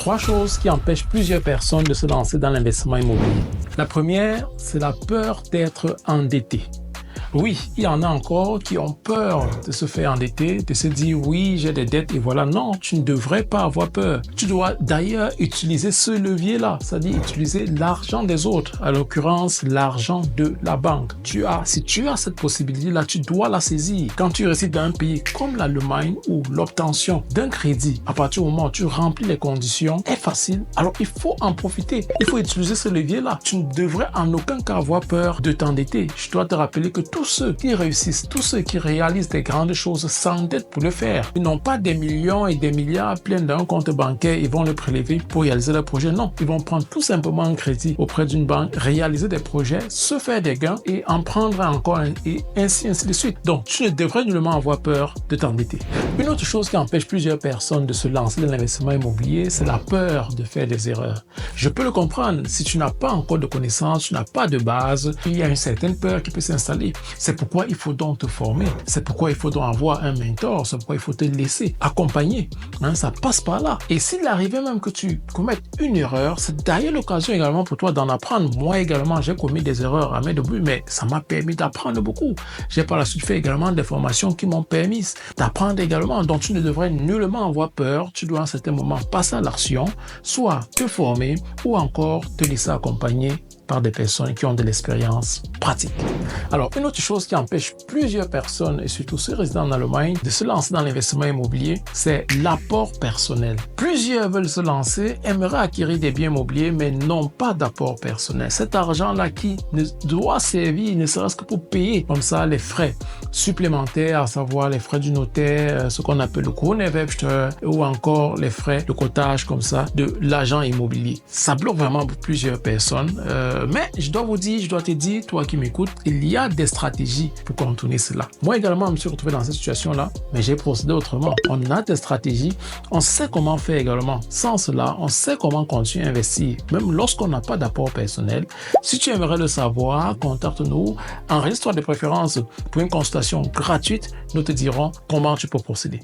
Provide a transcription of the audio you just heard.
Trois choses qui empêchent plusieurs personnes de se lancer dans l'investissement immobilier. La première, c'est la peur d'être endetté. Oui, il y en a encore qui ont peur de se faire endetter, de se dire oui, j'ai des dettes et voilà. Non, tu ne devrais pas avoir peur. Tu dois d'ailleurs utiliser ce levier-là, c'est-à-dire utiliser l'argent des autres, à l'occurrence l'argent de la banque. Si tu as cette possibilité-là, tu dois la saisir. Quand tu résides dans un pays comme l'Allemagne où l'obtention d'un crédit, à partir du moment où tu remplis les conditions, est facile, alors il faut en profiter. Il faut utiliser ce levier-là. Tu ne devrais en aucun cas avoir peur de t'endetter. Je dois te rappeler que tous ceux qui réussissent, tous ceux qui réalisent des grandes choses s'endettent pour le faire. Ils n'ont pas des millions et des milliards pleins d'un compte bancaire, ils vont le prélever pour réaliser leur projet. Non, ils vont prendre tout simplement un crédit auprès d'une banque, réaliser des projets, se faire des gains et en prendre encore un, et ainsi de suite. Donc, tu ne devrais nullement avoir peur de t'endetter. Une autre chose qui empêche plusieurs personnes de se lancer dans l'investissement immobilier, c'est la peur de faire des erreurs. Je peux le comprendre. Si tu n'as pas encore de connaissances, tu n'as pas de base, il y a une certaine peur qui peut s'installer. C'est pourquoi il faut donc te former. C'est pourquoi il faut donc avoir un mentor. C'est pourquoi il faut te laisser accompagner. Ça passe par là. Et s'il arrivait même que tu commettes une erreur, c'est d'ailleurs l'occasion également pour toi d'en apprendre. Moi également, j'ai commis des erreurs à mes débuts, mais ça m'a permis d'apprendre beaucoup. J'ai par la suite fait également des formations qui m'ont permis d'apprendre également. Donc tu ne devrais nullement avoir peur. Tu dois à un certain moment passer à l'action, soit te former ou encore te laisser accompagner par des personnes qui ont de l'expérience pratique. Alors, une autre chose qui empêche plusieurs personnes, et surtout ceux résidant en Allemagne, de se lancer dans l'investissement immobilier, c'est l'apport personnel. Plusieurs veulent se lancer, aimeraient acquérir des biens immobiliers, mais n'ont pas d'apport personnel. Cet argent-là qui ne doit servir, ne serait-ce que pour payer comme ça les frais supplémentaires, à savoir les frais du notaire, ce qu'on appelle le Grunderwerbsteuer, ou encore les frais de cotage comme ça de l'agent immobilier. Ça bloque vraiment pour plusieurs personnes. Mais je dois te dire, toi qui m'écoutes, il y a des stratégies pour contourner cela. Moi également, je me suis retrouvé dans cette situation-là, mais j'ai procédé autrement. On a des stratégies, on sait comment faire également. Sans cela, on sait comment continuer à investir, même lorsqu'on n'a pas d'apport personnel. Si tu aimerais le savoir, contacte-nous, enregistre-toi de préférence pour une consultation gratuite. Nous te dirons comment tu peux procéder.